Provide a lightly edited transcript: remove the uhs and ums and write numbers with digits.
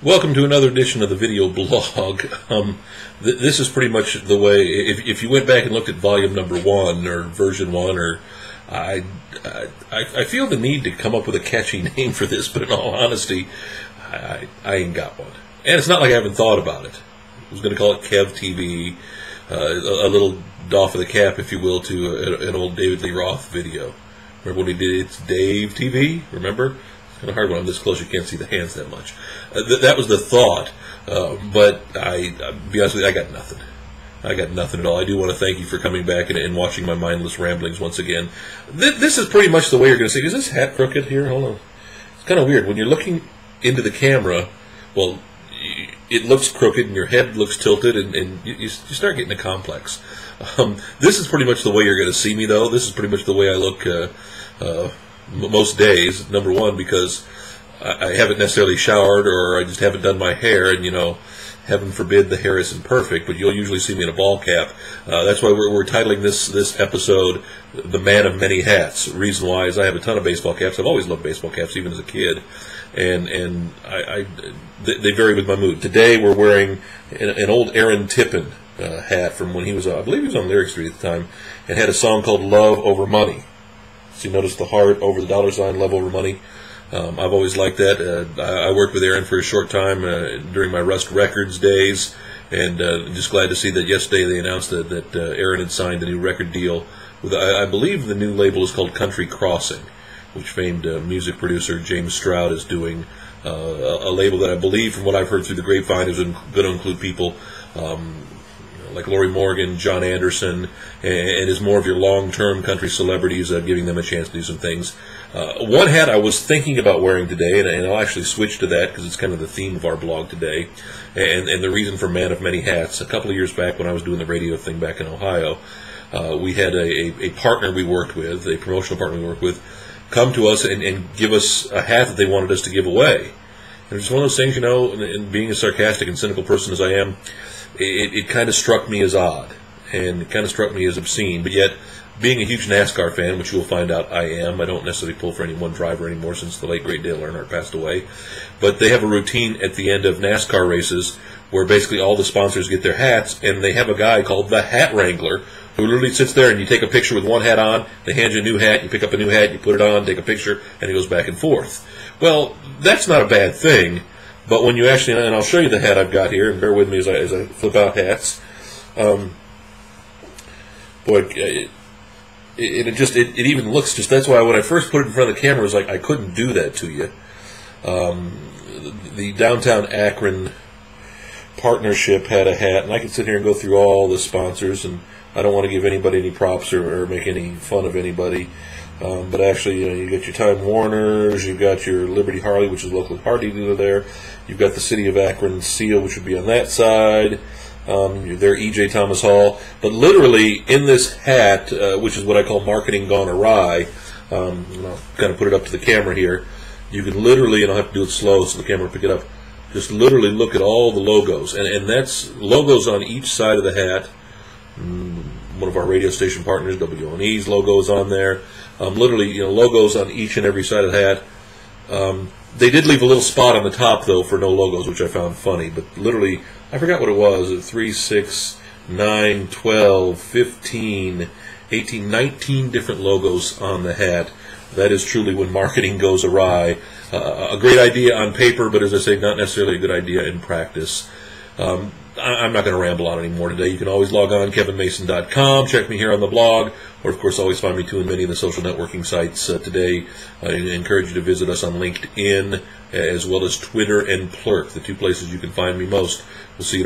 Welcome to another edition of the video blog. This is pretty much the way, if you went back and looked at volume number 1 or version 1, or I feel the need to come up with a catchy name for this, but in all honesty, I ain't got one. And it's not like I haven't thought about it. I was going to call it Kev TV, a little doff of the cap, if you will, to an old David Lee Roth video. Remember when he did It's Dave TV? Remember? It's kind of hard when I'm this close, you can't see the hands that much. That was the thought, but I'll be honest with you, I got nothing. I got nothing at all. I do want to thank you for coming back and watching my mindless ramblings once again. This is pretty much the way you're going to see. Is this hat crooked here? Hold on. It's kind of weird. When you're looking into the camera, well, it looks crooked and your head looks tilted, and you start getting a complex. This is pretty much the way you're going to see me, though. This is pretty much the way I look most days. Number one, because I haven't necessarily showered, or I just haven't done my hair, and heaven forbid the hair isn't perfect, but you'll usually see me in a ball cap. That's why we're titling this episode "The Man of Many Hats." Reason why is I have a ton of baseball caps. I've always loved baseball caps, even as a kid, and they vary with my mood. Today we're wearing an old Tippin hat from when he was, I believe he was on Lyric Street at the time, and had a song called "Love Over Money." So you notice the heart over the dollar sign, love over money. I've always liked that. I worked with Aaron for a short time during my Rust Records days, and just glad to see that yesterday they announced that Aaron had signed a new record deal with, I believe the new label is called Country Crossing, which famed music producer James Stroud is doing, a label that I believe, from what I've heard through the grapevine, is going to include people like Lori Morgan, John Anderson, and is more of your long-term country celebrities, giving them a chance to do some things. One hat I was thinking about wearing today, and I'll actually switch to that because it's kind of the theme of our blog today, and the reason for Man of Many Hats. A couple of years back when I was doing the radio thing back in Ohio, we had a partner we worked with, a promotional partner we worked with, come to us and give us a hat that they wanted us to give away. And it's one of those things, and being a sarcastic and cynical person as I am, it kind of struck me as odd, and it kind of struck me as obscene, but yet, being a huge NASCAR fan, which you'll find out I am, I don't necessarily pull for any one driver anymore since the late great Dale Earnhardt passed away, but they have a routine at the end of NASCAR races where basically all the sponsors get their hats, and they have a guy called the Hat Wrangler who literally sits there, and you take a picture with one hat on, they hand you a new hat, you pick up a new hat, you put it on, take a picture, and it goes back and forth. Well, that's not a bad thing, but when you actually, and I'll show you the hat I've got here, and bear with me as I flip out hats. Boy, it even looks just, that's why when I first put it in front of the camera, it was like, I couldn't do that to you. The Downtown Akron partnership had a hat, and I could sit here and go through all the sponsors, and I don't want to give anybody any props or make any fun of anybody. But actually, you got your Time Warners, you've got your Liberty Harley, which is a local Harley dealer there. You've got the City of Akron seal, which would be on that side. Their E.J. Thomas Hall. But literally, in this hat, which is what I call marketing gone awry, I'll kind of put it up to the camera here, you can literally, and I'll have to do it slow so the camera will pick it up, just literally look at all the logos. And that's logos on each side of the hat. One of our radio station partners, WONE's logo is on there. Literally, logos on each and every side of the hat. They did leave a little spot on the top, though, for no logos, which I found funny. But literally, I forgot what it was, 3, 6, 9, 12, 15, 18, 19 different logos on the hat. That is truly when marketing goes awry. A great idea on paper, but as I say, not necessarily a good idea in practice. I'm not going to ramble on anymore today. You can always log on, kevinmason.com, check me here on the blog, or of course always find me too in many of the social networking sites today. I encourage you to visit us on LinkedIn, as well as Twitter and Plurk, the two places you can find me most. We'll see you tomorrow.